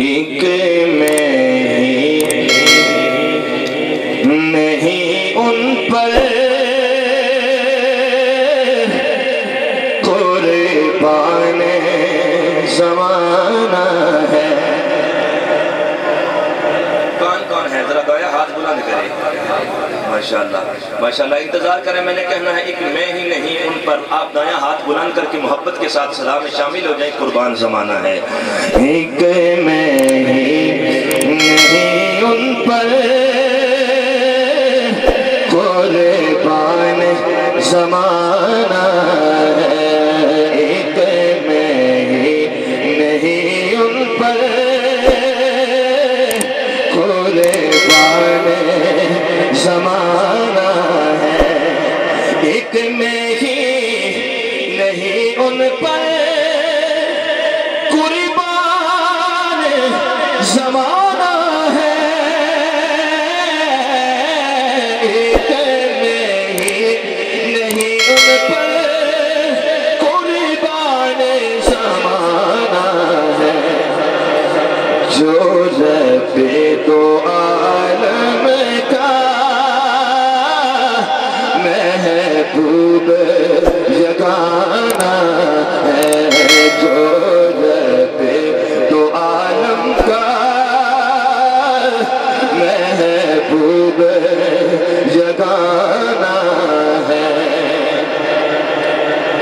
ایک میں ہی نہیں ان پر قربان زمانہ ہے۔ کون ہے ذرا گویا ہاتھ بلند کرے۔ ماشاءاللہ ماشاءاللہ، انتظار کریں، میں نے کہنا ہے ایک میں ہی نہیں ان پر۔ آپ دایاں ہاتھ بلند کر کے محبت کے ساتھ صدا میں شامل ہو جائیں، قربان زمانہ ہے۔ ایک میں ہی نہیں ان پر قربان زمانہ ہے، ایک میں ہی نہیں ان پر قربان زمانہ ہے، ایک میں ہی نہیں ان پر قربان زمانہ ہے، ایک میں ہی نہیں ان پر قربان زمانہ ہے، جو رب دو عالم کا محبوب یگانہ ہے، جو رب دو عالم کا محبوب یگانہ ہے۔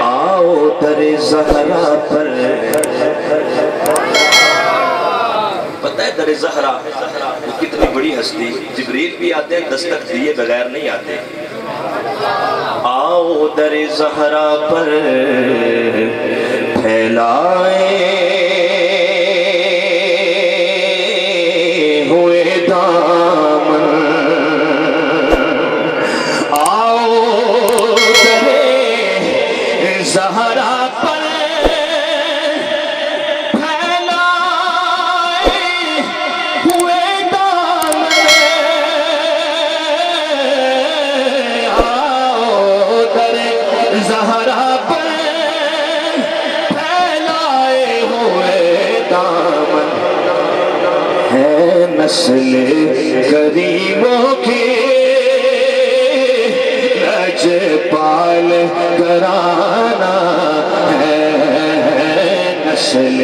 آؤ در زہرا پر، پتہ ہے در زہرا وہ کتنی بڑی ہستی، جبریل بھی آتے ہیں دستک دیے بغیر نہیں آتے۔ آؤ در زہرا پر پھیلائے ہوئے دامن، آؤ در زہرا پر زہرا پر پھیلائے ہوئے دامن، ہے نسل کریموں کی لجپال گھرانہ ہے، نسل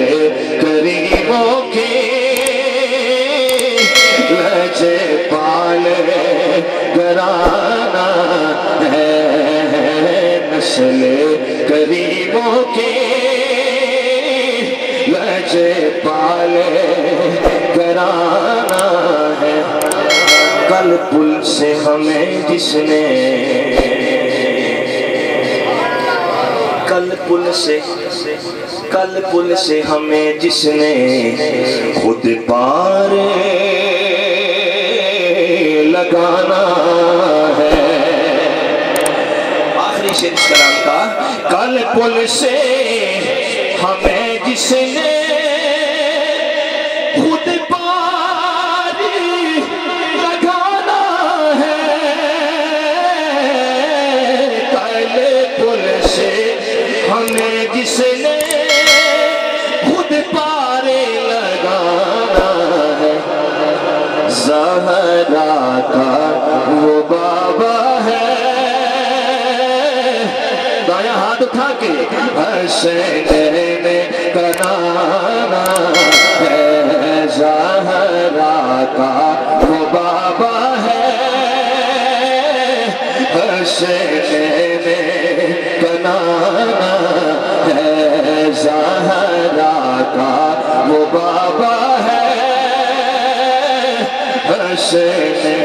کریموں کی لجپال گھرانہ ہے، نسل کریموں کی لجپال گھرانہ ہے۔ کل پل سے ہمیں جس نے، کل پل سے ہمیں جس نے خود پار لگانا ہے، آخری شعر اس کلام کا، کل پل سے ہمیں جس نے خود پار لگانا ہے، کل پل سے ہمیں جس نے خود پار لگانا ہے، زہرا کا وہ بابا ہے، دایاں ہاتھ اٹھا کے حسینین کا نانا ہے، زہرا کا وہ بابا ہے، حسینین کا نانا ہے، زہرا کا وہ بابا ہے، حسینین